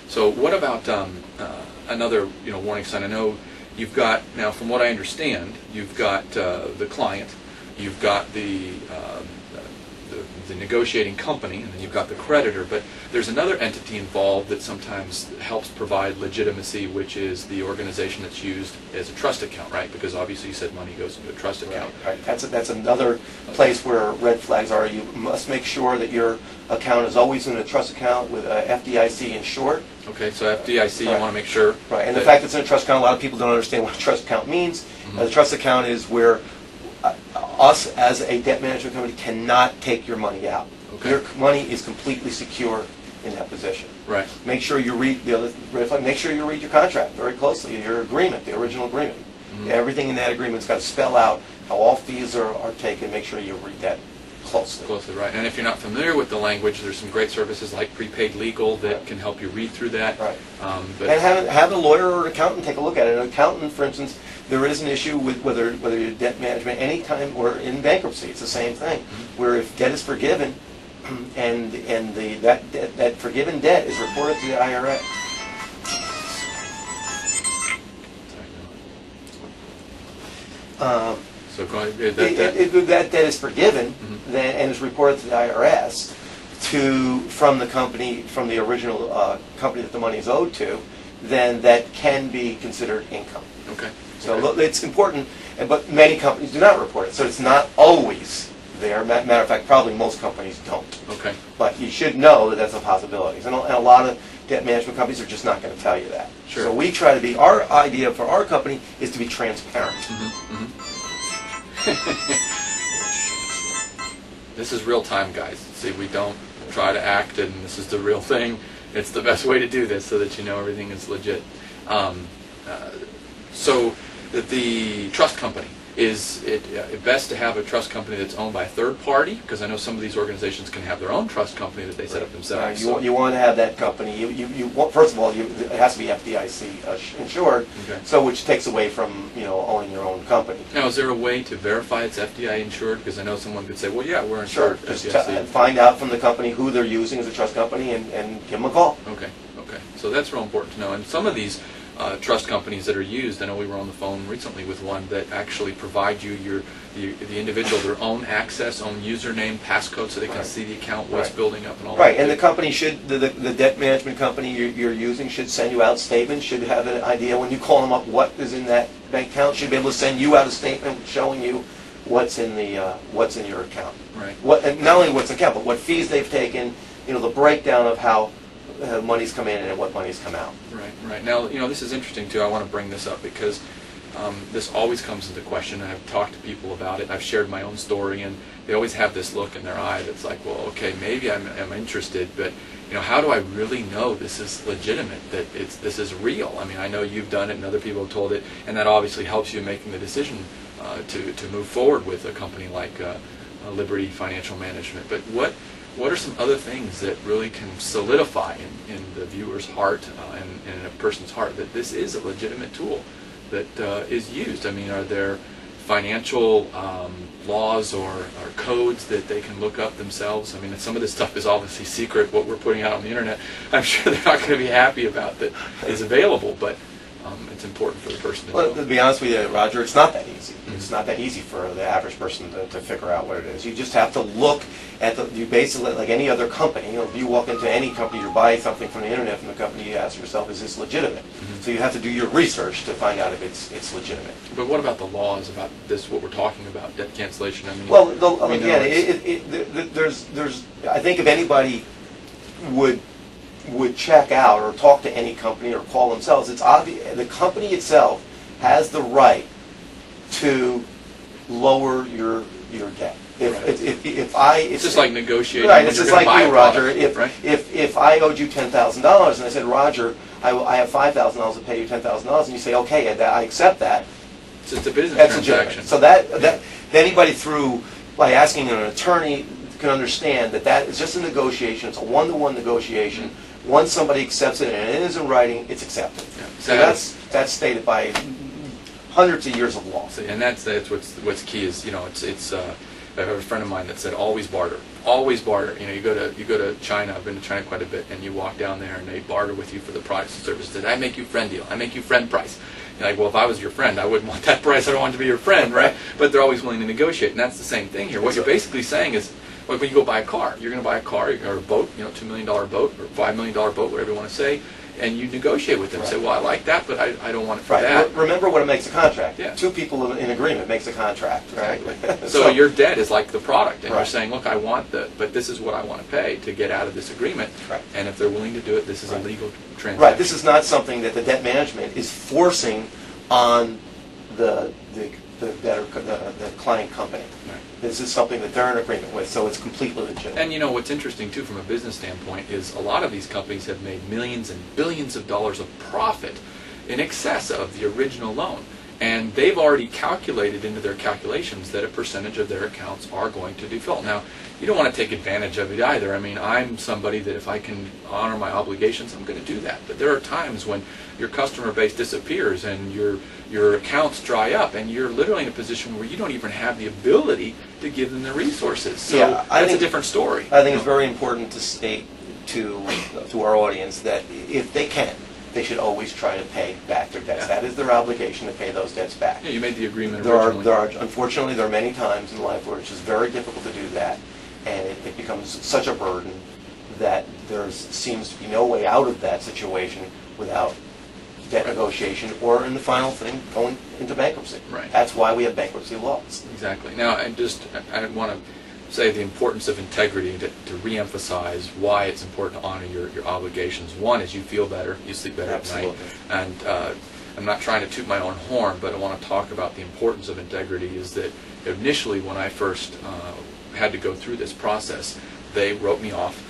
So what about another warning sign? I know you've got, now from what I understand, you've got the client, you've got the negotiating company, and then you've got the creditor, but there's another entity involved that sometimes helps provide legitimacy, which is the organization that's used as a trust account, right? Because obviously you said money goes into a trust account. Right. That's another place where red flags are. You must make sure that your account is always in a trust account with FDIC insured. Okay, so FDIC, you want to make sure. Right, and the fact it's in a trust account, a lot of people don't understand what a trust account means. The trust account is where us as a debt management company cannot take your money out. Okay. Your money is completely secure in that position. Right. Make sure you read the other red flag. Make sure you read your contract very closely, your agreement, the original agreement. Everything in that agreement's got to spell out how all fees are taken. Make sure you read that closely. Closely, right. And if you're not familiar with the language, there's some great services like Prepaid Legal that can help you read through that. Right. But and have a lawyer or an accountant take a look at it. An accountant, for instance, there is an issue with whether you're debt management anytime or in bankruptcy. It's the same thing. Where if debt is forgiven, and that forgiven debt is reported to the IRS. so going, If that debt is forgiven then, and is reported to the IRS from the original company that the money is owed to, then that can be considered income. Okay. So it's important, but many companies do not report it, so it's not always there. Matter of fact, probably most companies don't. Okay. But you should know that that's a possibility. And a lot of debt management companies are just not going to tell you that. Sure. So we try to be, our idea for our company is to be transparent. This is real time, guys. See, we don't try to act and this is the real thing. It's the best way to do this so that you know everything is legit. So the trust company, is it best to have a trust company that's owned by a third party? Because I know some of these organizations can have their own trust company that they set up themselves. You want to have that company. You want, first of all, it has to be FDIC insured, Okay. so which takes away from owning your own company. Now, is there a way to verify it's FDIC insured? Because I know someone could say, well, yeah, we're Sure. insured. Just find out from the company who they're using as a trust company and give them a call. Okay. So that's real important to know. And some of these trust companies that are used, I know we were on the phone recently with one that actually provide you the individual their own access, own username, passcode, so they can see the account, what's building up, and all that. Right, and the company should, the debt management company you're using should send you out statements, should have an idea when you call them up what is in that bank account, should be able to send you out a statement showing you what's in your account. Right. And not only what's in the account, but what fees they've taken, the breakdown of how money's come in and what money's come out. Right. Now, this is interesting too. I want to bring this up because this always comes into question. I've talked to people about it. I've shared my own story, and they always have this look in their eye that's like, well, okay, maybe I'm interested, but how do I really know this is legitimate, that this is real? I mean, I know you've done it and other people have told it, and that obviously helps you in making the decision to move forward with a company like Liberty Financial Management. But what are some other things that really can solidify in the viewer's heart and in a person's heart that this is a legitimate tool that is used? I mean, are there financial laws or codes that they can look up themselves? I mean, some of this stuff is obviously secret, what we're putting out on the internet. I'm sure they're not going to be happy about that is available, but it's important for the person to know. Well, to be honest with you, Roger, it's not that easy. It's not that easy for the average person to figure out what it is. You just have to look at you basically, like any other company, if you walk into any company, you buy something from the internet from the company, you ask yourself, is this legitimate? So you have to do your research to find out if it's legitimate. But what about the laws about this, what we're talking about, debt cancellation? I mean, well, again, I think if anybody would check out or talk to any company or call themselves, it's obvious the company itself has the right to lower your debt. It's just like negotiating. Right, it's just like you, Roger. Product, if I owed you $10,000 and I said, Roger, I have $5,000 to pay you $10,000, and you say, okay, I accept that. So it's a business transaction. So that anybody by asking an attorney can understand that is just a negotiation. It's a one-to-one negotiation. Once somebody accepts it and it is in writing, it's accepted. Yeah. So that's stated by hundreds of years of law. And that's what's key is, it's I have a friend of mine that said always barter. always barter. You know, you go to China. I've been to China quite a bit, and you walk down there, and they barter with you for the products and services. I make you friend deal. I make you friend price. You're like, well, if I was your friend, I wouldn't want that price. I don't want to be your friend, right? But they're always willing to negotiate, and that's the same thing here. What you're basically saying is, like when you go buy a car, you're going to buy a car or a boat, you know, $2 million boat or $5 million boat, whatever you want to say, and you negotiate with them. Say, well, I like that, but I don't want it for that. Remember what it makes a contract. Yeah. Two people in agreement makes a contract, right? Exactly. So your debt is like the product, and you're saying, look, I want but this is what I want to pay to get out of this agreement. Right. And if they're willing to do it, this is a legal transaction. Right. This is not something that the debt management is forcing on the debtor, the client company. Right. This is something that they're in agreement with, so it's completely legitimate. And you know what's interesting too, from a business standpoint, is a lot of these companies have made millions and billions of dollars of profit in excess of the original loan, and they've already calculated into their calculations that a percentage of their accounts are going to default. Now, you don't want to take advantage of it either. I mean, I'm somebody that if I can honor my obligations, I'm going to do that. But there are times when your customer base disappears and your accounts dry up, and you're literally in a position where you don't even have the ability to give them the resources. So yeah, that's a different story. I think it's very important to state to our audience that if they can, they should always try to pay back their debts. Yeah. That is their obligation, to pay those debts back. Yeah, you made the agreement originally. Unfortunately, there are many times in life where it's just very difficult to do that, and it becomes such a burden that there seems to be no way out of that situation without debt negotiation, or in the final thing, going into bankruptcy. Right. That's why we have bankruptcy laws. Exactly. Now, I want to say the importance of integrity, to re-emphasize why it's important to honor your obligations. One is you feel better, you sleep better Absolutely. at night. And I'm not trying to toot my own horn, but I want to talk about the importance of integrity. Is that initially when I first had to go through this process, they wrote me off.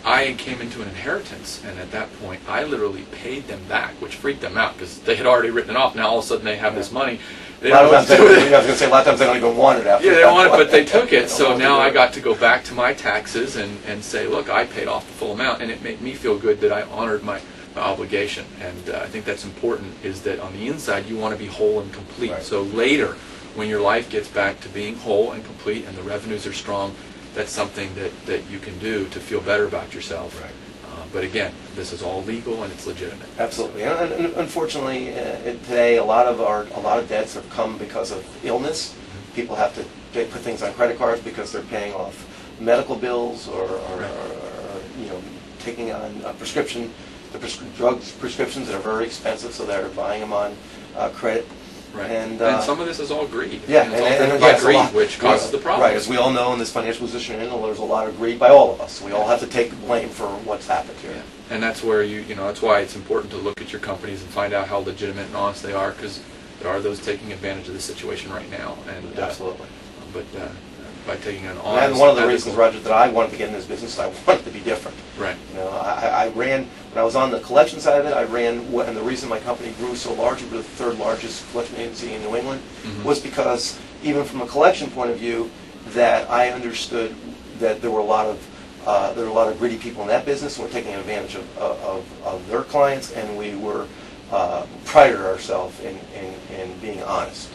I came into an inheritance, and at that point, I literally paid them back, which freaked them out because they had already written it off. Now all of a sudden they have this money. They don't know what to do with it. I was going to say, a lot of times they don't even want it after. Yeah, they don't want it, but they took it. So now I got to go back to my taxes and say, look, I paid off the full amount, and it made me feel good that I honored my obligation. And I think that's important, is that on the inside you want to be whole and complete. Right. So later, when your life gets back to being whole and complete and the revenues are strong, that's something that you can do to feel better about yourself. Right. But again, this is all legal and it's legitimate. Absolutely. And unfortunately, today a lot of debts have come because of illness. People have to put things on credit cards because they're paying off medical bills or taking on drugs prescriptions that are very expensive, so they're buying them on credit. Right. And some of this is all greed. Yeah, and it's all driven by greed, which causes the problem. Right, as we all know in this financial position, there's a lot of greed by all of us. We all have to take the blame for what's happened here. Yeah. And that's where that's why it's important to look at your companies and find out how legitimate and honest they are, because there are those taking advantage of the situation right now. And absolutely. But by taking an honest, and one of the reasons, Roger, that I wanted to get in this business, I wanted to be different. Right. I ran, when I was on the collection side of it, and the reason my company grew so large, we were the third largest collection agency in New England, was because even from a collection point of view, that I understood that there were a lot of greedy people in that business, and we're taking advantage of their clients, and we were prided ourselves in being honest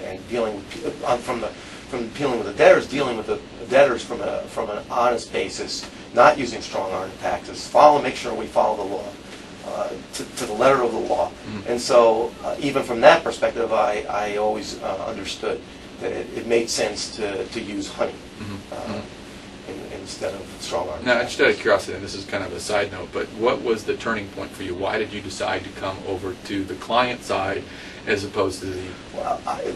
and dealing with from dealing with the debtors, dealing with the debtors from an honest basis, not using strong-arm taxes. Make sure we follow the law to the letter of the law. And so, even from that perspective, I always understood that it made sense to use honey instead of strong-arm. Now, just out of curiosity, and this is kind of a side note, but what was the turning point for you? Why did you decide to come over to the client side as opposed to the... Well, I'm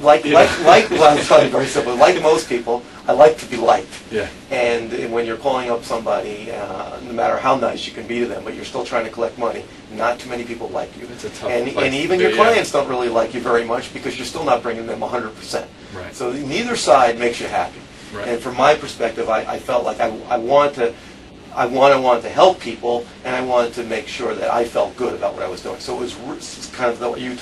telling you very simple. Like most people, I like to be liked. Yeah. And when you're calling up somebody, no matter how nice you can be to them, but you're still trying to collect money, not too many people like you. It's a tough and even your clients don't really like you very much because you're still not bringing them 100%. Right. So neither side makes you happy. Right. And from my perspective, I felt like I wanted to help people, and I wanted to make sure that I felt good about what I was doing. So it was kind of what you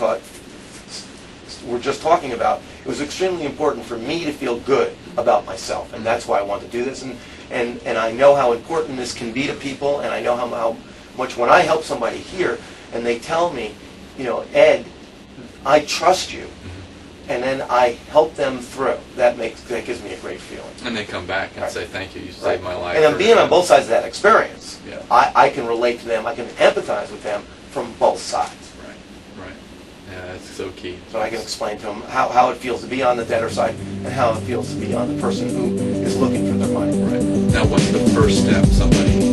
were just talking about. It was extremely important for me to feel good about myself, and that's why I wanted to do this. And I know how important this can be to people, and I know how much when I help somebody here, and they tell me, Ed, I trust you. and then I help them through. That gives me a great feeling. And they come back and Right. say, thank you, you Right. saved my life. And then being on both sides of that experience, Yeah. I can relate to them, I can empathize with them from both sides. Right, right. Yeah, that's so key. So I can explain to them how it feels to be on the debtor side and how it feels to be on the person who is looking for their money. Right. Now, what's the first step somebody